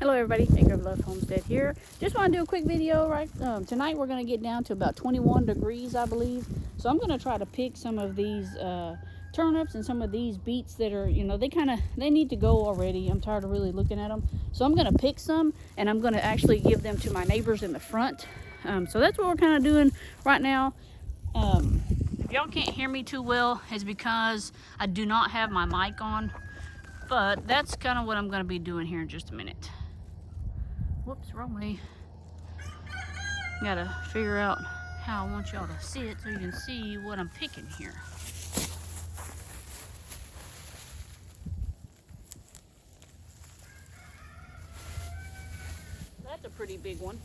Hello everybody, Acre of Love Homestead here. Just want to do a quick video. Tonight we're going to get down to about 21 degrees, I believe. So I'm going to try to pick some of these turnips and some of these beets that are, they need to go already. I'm tired of really looking at them. So I'm going to pick some and I'm going to actually give them to my neighbors in the front. So that's what we're kind of doing right now. If y'all can't hear me too well, it's because I do not have my mic on. But that's kind of what I'm going to be doing here in just a minute. Whoops, wrong way. Gotta figure out how I want y'all to see it so you can see what I'm picking here. That's a pretty big one.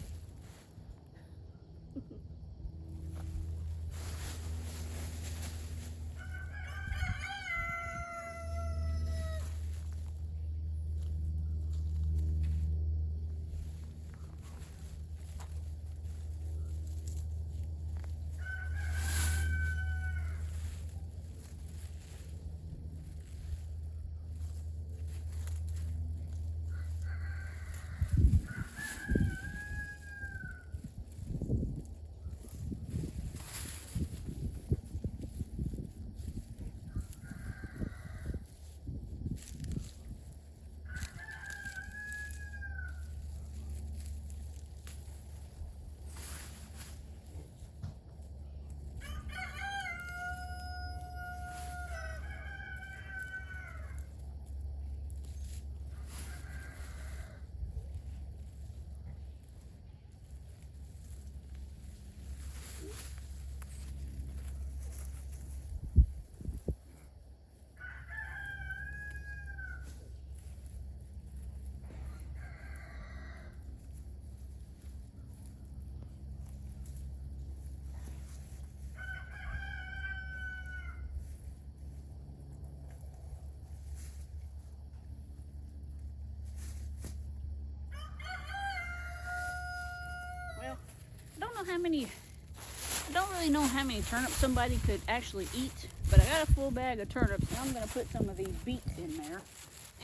I don't really know how many turnips somebody could actually eat, but I got a full bag of turnips and I'm going to put some of these beets in there.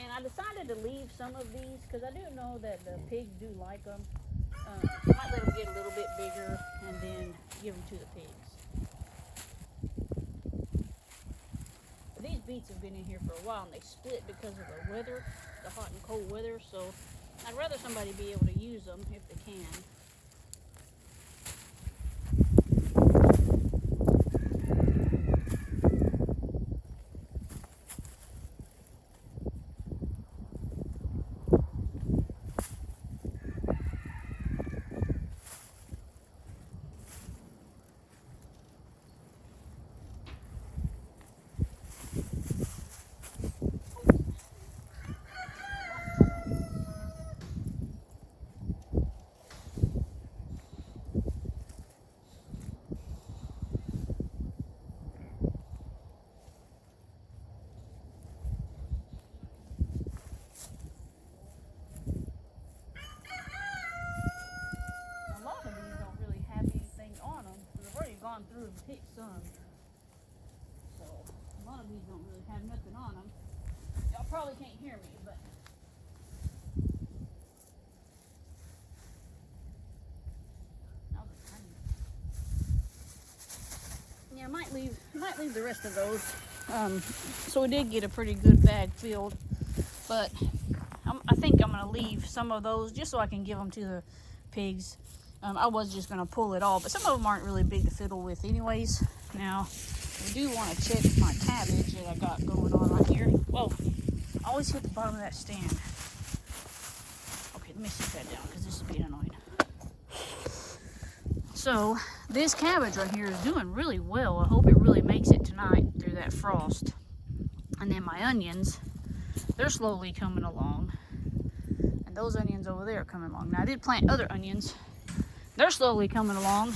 And I decided to leave some of these because I do know that the pigs do like them. I might let them get a little bit bigger and then give them to the pigs. But these beets have been in here for a while and they split because of the weather, the hot and cold weather, so I'd rather somebody be able to use them if they can. Through and pick some, so a lot of these don't really have nothing on them. Y'all probably can't hear me, but yeah, I might leave the rest of those. So we did get a pretty good bag filled, but I think I'm gonna leave some of those just so I can give them to the pigs. I was just going to pull it all, but some of them aren't really big to fiddle with anyways. Now, I do want to check my cabbage that I got going on right here. Whoa, I always hit the bottom of that stand. Okay, let me sit that down because this is being annoying. So, this cabbage right here is doing really well. I hope it really makes it tonight through that frost. And then my onions, they're slowly coming along. And those onions over there are coming along. Now, I did plant other onions. They're slowly coming along.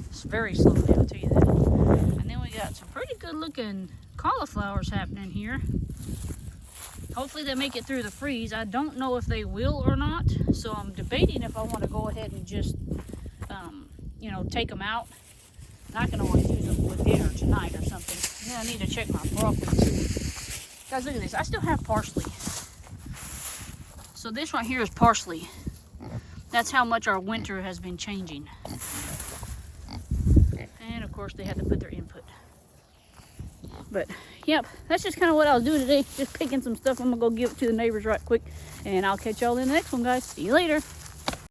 It's very slowly, I'll tell you that. And then we got some pretty good looking cauliflowers happening here. Hopefully they make it through the freeze. I don't know if they will or not. So I'm debating if I want to go ahead and just, take them out. And I can always use them for dinner tonight or something. And then I need to check my broccoli too. Guys, look at this. I still have parsley. So this right here is parsley. That's how much our winter has been changing. And of course they had to put their input. But yep, that's just kind of what I was doing today. Just picking some stuff. I'm gonna go give it to the neighbors right quick. And I'll catch y'all in the next one, guys. See you later.